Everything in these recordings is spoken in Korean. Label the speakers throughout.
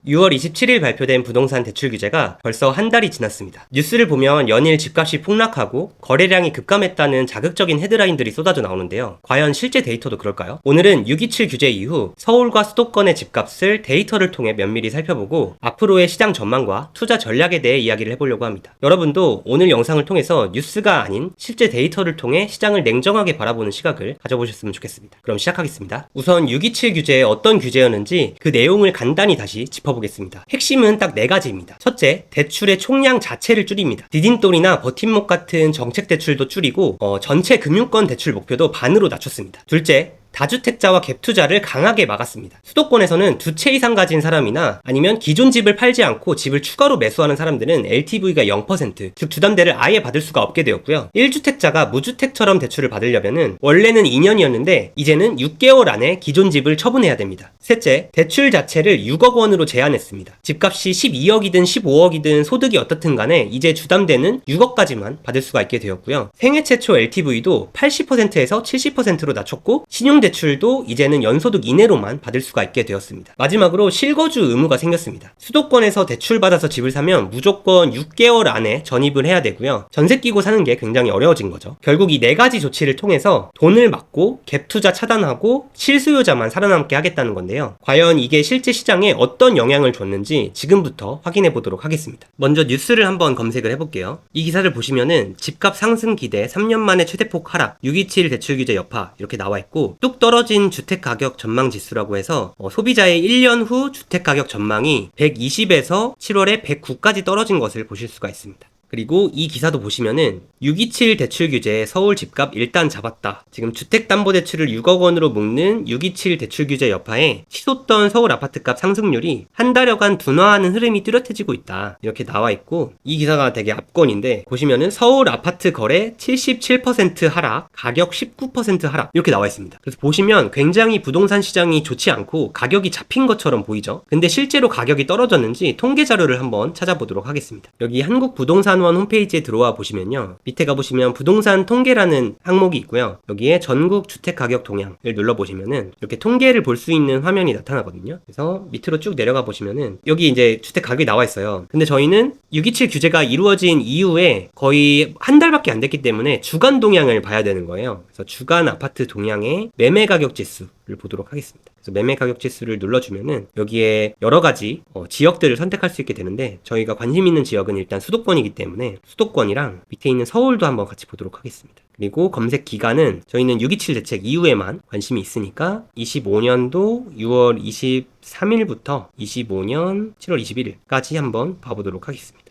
Speaker 1: 6월 27일 발표된 부동산 대출 규제가 벌써 한 달이 지났습니다. 뉴스를 보면 연일 집값이 폭락하고 거래량이 급감했다는 자극적인 헤드라인들이 쏟아져 나오는데요. 과연 실제 데이터도 그럴까요? 오늘은 627 규제 이후 서울과 수도권의 집값을 데이터를 통해 면밀히 살펴보고 앞으로의 시장 전망과 투자 전략에 대해 이야기를 해보려고 합니다. 여러분도 오늘 영상을 통해서 뉴스가 아닌 실제 데이터를 통해 시장을 냉정하게 바라보는 시각을 가져보셨으면 좋겠습니다. 그럼 시작하겠습니다. 우선 627 규제에 어떤 규제였는지 그 내용을 간단히 다시 짚어보겠습니다. 핵심은 딱 4가지입니다. 첫째, 대출의 총량 자체를 줄입니다. 디딤돌이나 버팀목 같은 정책 대출도 줄이고 전체 금융권 대출 목표도 반으로 낮췄습니다. 둘째, 다주택자와 갭투자를 강하게 막았습니다. 수도권에서는 2채 이상 가진 사람이나 아니면 기존 집을 팔지 않고 집을 추가로 매수하는 사람들은 LTV가 0%, 즉 주담대를 아예 받을 수가 없게 되었고요. 1주택자가 무주택처럼 대출을 받으려면은 원래는 2년이었는데 이제는 6개월 안에 기존 집을 처분해야 됩니다. 셋째, 대출 자체를 6억 원으로 제한했습니다. 집값이 12억이든 15억이든 소득이 어떻든 간에 이제 주담대는 6억까지만 받을 수가 있게 되었고요. 생애 최초 LTV도 80%에서 70%로 낮췄고 신용대출도 이제는 연소득 이내로만 받을 수가 있게 되었습니다. 마지막으로 실거주 의무가 생겼습니다. 수도권에서 대출받아서 집을 사면 무조건 6개월 안에 전입을 해야 되고요. 전세 끼고 사는 게 굉장히 어려워진 거죠. 결국 이 4가지 조치를 통해서 돈을 막고 갭투자 차단하고 실수요자만 살아남게 하겠다는 건데요. 과연 이게 실제 시장에 어떤 영향을 줬는지 지금부터 확인해 보도록 하겠습니다. 먼저 뉴스를 한번 검색을 해볼게요. 이 기사를 보시면은 집값 상승 기대 3년 만에 최대폭 하락 627 대출 규제 여파 이렇게 나와 있고 뚝 떨어진 주택가격 전망 지수라고 해서 소비자의 1년 후 주택가격 전망이 120에서 7월에 109까지 떨어진 것을 보실 수가 있습니다. 그리고 이 기사도 보시면은 627 대출 규제에 서울 집값 일단 잡았다. 지금 주택담보대출을 6억 원으로 묶는 627 대출 규제 여파에 치솟던 서울 아파트값 상승률이 한 달여간 둔화하는 흐름이 뚜렷해지고 있다. 이렇게 나와 있고 이 기사가 되게 압권인데 보시면은 서울 아파트 거래 77% 하락, 가격 19% 하락 이렇게 나와 있습니다. 그래서 보시면 굉장히 부동산 시장이 좋지 않고 가격이 잡힌 것처럼 보이죠. 근데 실제로 가격이 떨어졌는지 통계 자료를 한번 찾아보도록 하겠습니다. 여기 한국부동산원 홈페이지에 들어와 보시면요. 밑에 가보시면 부동산 통계라는 항목이 있고요. 여기에 전국 주택가격 동향을 눌러보시면은 이렇게 통계를 볼 수 있는 화면이 나타나거든요. 그래서 밑으로 쭉 내려가 보시면은 여기 이제 주택가격이 나와 있어요. 근데 저희는 627 규제가 이루어진 이후에 거의 한 달밖에 안 됐기 때문에 주간 동향을 봐야 되는 거예요. 그래서 주간 아파트 동향의 매매 가격 지수를 보도록 하겠습니다. 그래서 매매 가격 지수를 눌러주면은 여기에 여러 가지 지역들을 선택할 수 있게 되는데 저희가 관심 있는 지역은 일단 수도권이기 때문에 수도권이랑 밑에 있는 서울도 한번 같이 보도록 하겠습니다. 그리고 검색 기간은 저희는 627 대책 이후에만 관심이 있으니까 25년도 6월 23일부터 25년 7월 21일까지 한번 봐보도록 하겠습니다.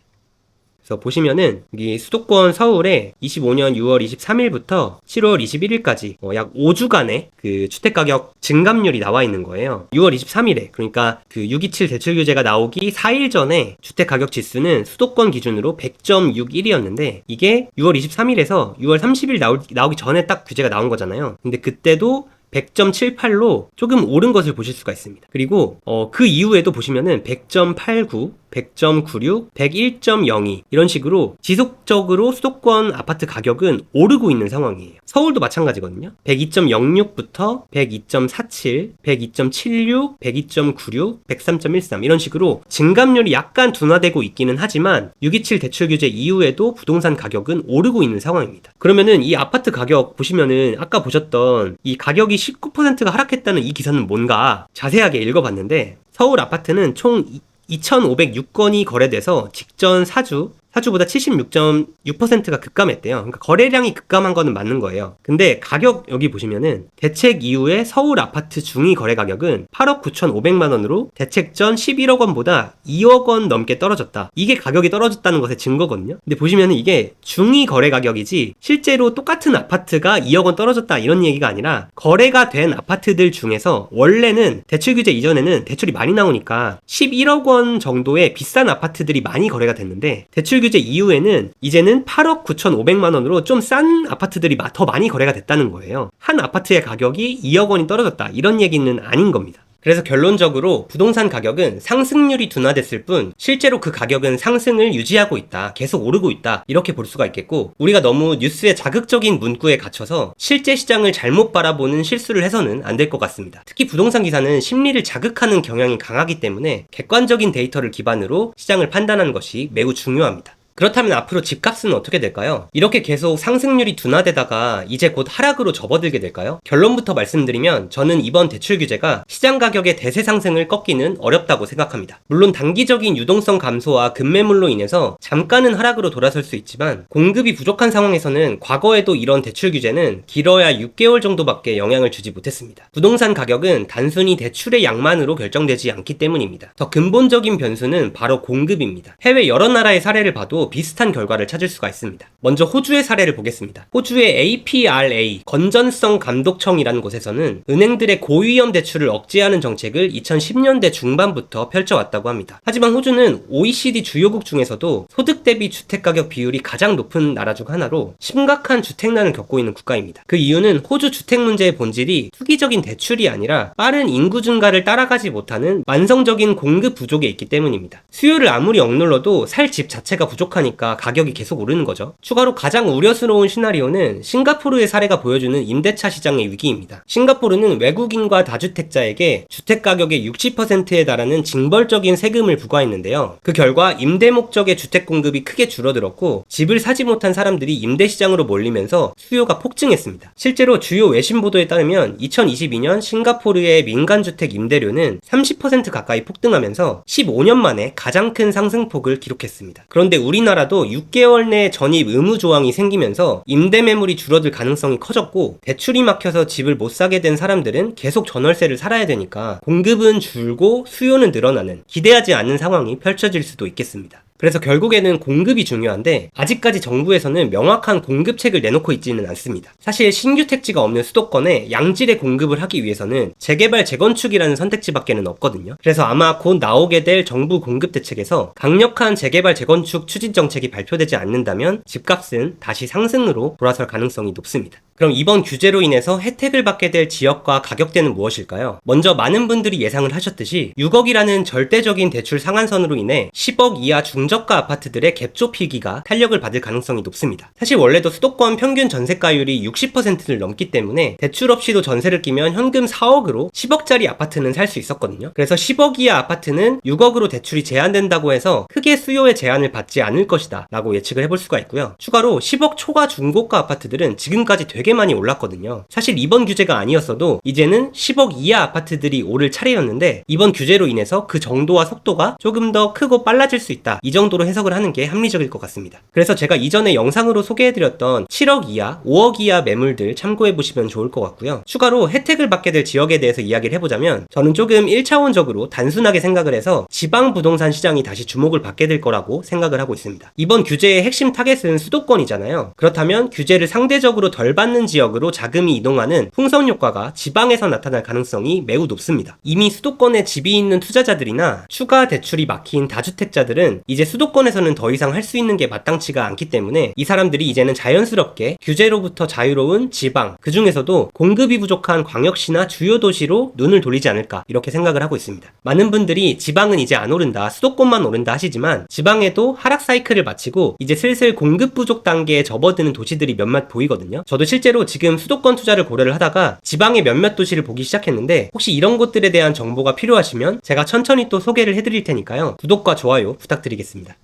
Speaker 1: 그래서 보시면은 여기 수도권 서울에 25년 6월 23일부터 7월 21일까지 약 5주간의 그 주택가격 증감률이 나와 있는 거예요. 6월 23일에 그러니까 그 627 대출 규제가 나오기 4일 전에 주택가격 지수는 수도권 기준으로 100.61이었는데 이게 6월 23일에서 6월 30일 나오기 전에 딱 규제가 나온 거잖아요. 근데 그때도 100.78로 조금 오른 것을 보실 수가 있습니다. 그리고 그 이후에도 보시면은 100.89, 100.96, 101.02 이런 식으로 지속적으로 수도권 아파트 가격은 오르고 있는 상황이에요. 서울도 마찬가지거든요. 102.06부터 102.47, 102.76, 102.96, 103.13 이런 식으로 증감률이 약간 둔화되고 있기는 하지만 627 대출 규제 이후에도 부동산 가격은 오르고 있는 상황입니다. 그러면은 이 아파트 가격 보시면은 아까 보셨던 이 가격이 19%가 하락했다는 이 기사는 뭔가 자세하게 읽어봤는데 서울 아파트는 총 2,506건이 거래돼서 직전 사주보다 76.6%가 급감했대요. 그러니까 거래량이 급감한 거는 맞는 거예요. 근데 가격 여기 보시면은 대책 이후에 서울 아파트 중위 거래 가격은 8억 9,500만 원으로 대책 전 11억 원보다 2억 원 넘게 떨어졌다. 이게 가격이 떨어졌다는 것의 증거거든요. 근데 보시면은 이게 중위 거래 가격이지 실제로 똑같은 아파트가 2억 원 떨어졌다 이런 얘기가 아니라 거래가 된 아파트들 중에서 원래는 대출 규제 이전에는 대출이 많이 나오니까 11억 원 정도의 비싼 아파트들이 많이 거래가 됐는데 대출 규제 이후에는 이제는 8억 9,500만 원으로 좀 싼 아파트들이 더 많이 거래가 됐다는 거예요. 한 아파트의 가격이 2억 원이 떨어졌다 이런 얘기는 아닌 겁니다. 그래서 결론적으로 부동산 가격은 상승률이 둔화됐을 뿐 실제로 그 가격은 상승을 유지하고 있다, 계속 오르고 있다, 이렇게 볼 수가 있겠고, 우리가 너무 뉴스의 자극적인 문구에 갇혀서 실제 시장을 잘못 바라보는 실수를 해서는 안 될 것 같습니다. 특히 부동산 기사는 심리를 자극하는 경향이 강하기 때문에 객관적인 데이터를 기반으로 시장을 판단하는 것이 매우 중요합니다. 그렇다면 앞으로 집값은 어떻게 될까요? 이렇게 계속 상승률이 둔화되다가 이제 곧 하락으로 접어들게 될까요? 결론부터 말씀드리면 저는 이번 대출 규제가 시장 가격의 대세 상승을 꺾기는 어렵다고 생각합니다. 물론 단기적인 유동성 감소와 급매물로 인해서 잠깐은 하락으로 돌아설 수 있지만 공급이 부족한 상황에서는 과거에도 이런 대출 규제는 길어야 6개월 정도밖에 영향을 주지 못했습니다. 부동산 가격은 단순히 대출의 양만으로 결정되지 않기 때문입니다. 더 근본적인 변수는 바로 공급입니다. 해외 여러 나라의 사례를 봐도 비슷한 결과를 찾을 수가 있습니다. 먼저 호주의 사례를 보겠습니다. 호주의 APRA 건전성 감독청이라는 곳에서는 은행들의 고위험 대출을 억제하는 정책을 2010년대 중반부터 펼쳐왔다고 합니다. 하지만 호주는 OECD 주요국 중에서도 소득 대비 주택가격 비율이 가장 높은 나라 중 하나로 심각한 주택난을 겪고 있는 국가입니다. 그 이유는 호주 주택 문제의 본질이 투기적인 대출이 아니라 빠른 인구 증가를 따라가지 못하는 만성적인 공급 부족에 있기 때문입니다. 수요를 아무리 억눌러도 살 집 자체가 부족하니까 가격이 계속 오르는 거죠. 추가로 가장 우려스러운 시나리오는 싱가포르의 사례가 보여주는 임대차 시장의 위기입니다. 싱가포르는 외국인과 다주택자에게 주택가격의 60%에 달하는 징벌적인 세금을 부과했는데요. 그 결과 임대 목적의 주택 공급이 크게 줄어들었고 집을 사지 못한 사람들이 임대 시장으로 몰리면서 수요가 폭증했습니다. 실제로 주요 외신 보도에 따르면 2022년 싱가포르의 민간주택 임대료는 30% 가까이 폭등하면서 15년 만에 가장 큰 상승폭을 기록했습니다. 그런데 우리나라도 6개월 내 전입 의무 조항이 생기면서 임대 매물이 줄어들 가능성이 커졌고, 대출이 막혀서 집을 못 사게 된 사람들은 계속 전월세를 살아야 되니까 공급은 줄고 수요는 늘어나는 기대하지 않는 상황이 펼쳐질 수도 있겠습니다. 그래서 결국에는 공급이 중요한데 아직까지 정부에서는 명확한 공급책을 내놓고 있지는 않습니다. 사실 신규 택지가 없는 수도권에 양질의 공급을 하기 위해서는 재개발 재건축이라는 선택지밖에는 없거든요. 그래서 아마 곧 나오게 될 정부 공급 대책에서 강력한 재개발 재건축 추진 정책이 발표되지 않는다면 집값은 다시 상승으로 돌아설 가능성이 높습니다. 그럼 이번 규제로 인해서 혜택을 받게 될 지역과 가격대는 무엇일까요? 먼저 많은 분들이 예상을 하셨듯이 6억이라는 절대적인 대출 상한선으로 인해 10억 이하 중저가 아파트들의 갭 좁히기가 탄력을 받을 가능성이 높습니다. 사실 원래도 수도권 평균 전세가율이 60%를 넘기 때문에 대출 없이도 전세를 끼면 현금 4억으로 10억짜리 아파트는 살 수 있었거든요. 그래서 10억 이하 아파트는 6억으로 대출이 제한된다고 해서 크게 수요의 제한을 받지 않을 것이다 라고 예측을 해볼 수가 있고요. 추가로 10억 초과 중고가 아파트들은 지금까지 되게 많이 올랐거든요. 사실 이번 규제가 아니었어도 이제는 10억 이하 아파트들이 오를 차례였는데 이번 규제로 인해서 그 정도와 속도가 조금 더 크고 빨라질 수 있다, 이 정도로 해석을 하는 게 합리적일 것 같습니다. 그래서 제가 이전에 영상으로 소개해드렸던 7억 이하, 5억 이하 매물들 참고해보시면 좋을 것 같고요. 추가로 혜택을 받게 될 지역에 대해서 이야기를 해보자면 저는 조금 1차원적으로 단순하게 생각을 해서 지방 부동산 시장이 다시 주목을 받게 될 거라고 생각을 하고 있습니다. 이번 규제의 핵심 타겟은 수도권이잖아요. 그렇다면 규제를 상대적으로 덜 받는 지역으로 자금이 이동하는 풍선 효과가 지방에서 나타날 가능성이 매우 높습니다. 이미 수도권에 집이 있는 투자자들이나 추가 대출이 막힌 다주택자들은 이제 수도권에서는 더 이상 할 수 있는 게 마땅치가 않기 때문에 이 사람들이 이제는 자연스럽게 규제로부터 자유로운 지방, 그 중에서도 공급이 부족한 광역시나 주요 도시로 눈을 돌리지 않을까, 이렇게 생각을 하고 있습니다. 많은 분들이 지방은 이제 안 오른다, 수도권만 오른다 하시지만 지방에도 하락 사이클을 마치고 이제 슬슬 공급 부족 단계에 접어드는 도시들이 몇몇 보이거든요. 저도 실제로 지금 수도권 투자를 고려를 하다가 지방의 몇몇 도시를 보기 시작했는데 혹시 이런 곳들에 대한 정보가 필요하시면 제가 천천히 또 소개를 해드릴 테니까요. 구독과 좋아요 부탁드리겠습니다.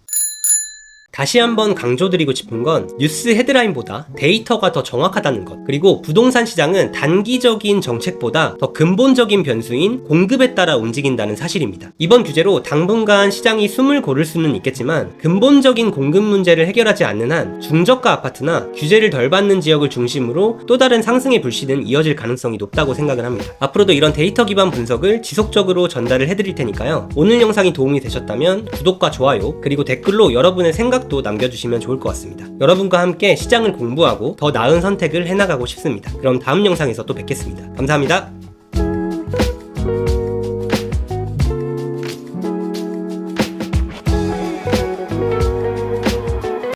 Speaker 1: 다시 한번 강조드리고 싶은 건 뉴스 헤드라인보다 데이터가 더 정확하다는 것, 그리고 부동산 시장은 단기적인 정책보다 더 근본적인 변수인 공급에 따라 움직인다는 사실입니다. 이번 규제로 당분간 시장이 숨을 고를 수는 있겠지만 근본적인 공급 문제를 해결하지 않는 한 중저가 아파트나 규제를 덜 받는 지역을 중심으로 또 다른 상승의 불씨는 이어질 가능성이 높다고 생각을 합니다. 앞으로도 이런 데이터 기반 분석을 지속적으로 전달을 해드릴 테니까요. 오늘 영상이 도움이 되셨다면 구독과 좋아요, 그리고 댓글로 여러분의 생각도 남겨주시면 좋을 것 같습니다. 여러분과 함께 시장을 공부하고 더 나은 선택을 해나가고 싶습니다. 그럼 다음 영상에서 또 뵙겠습니다. 감사합니다.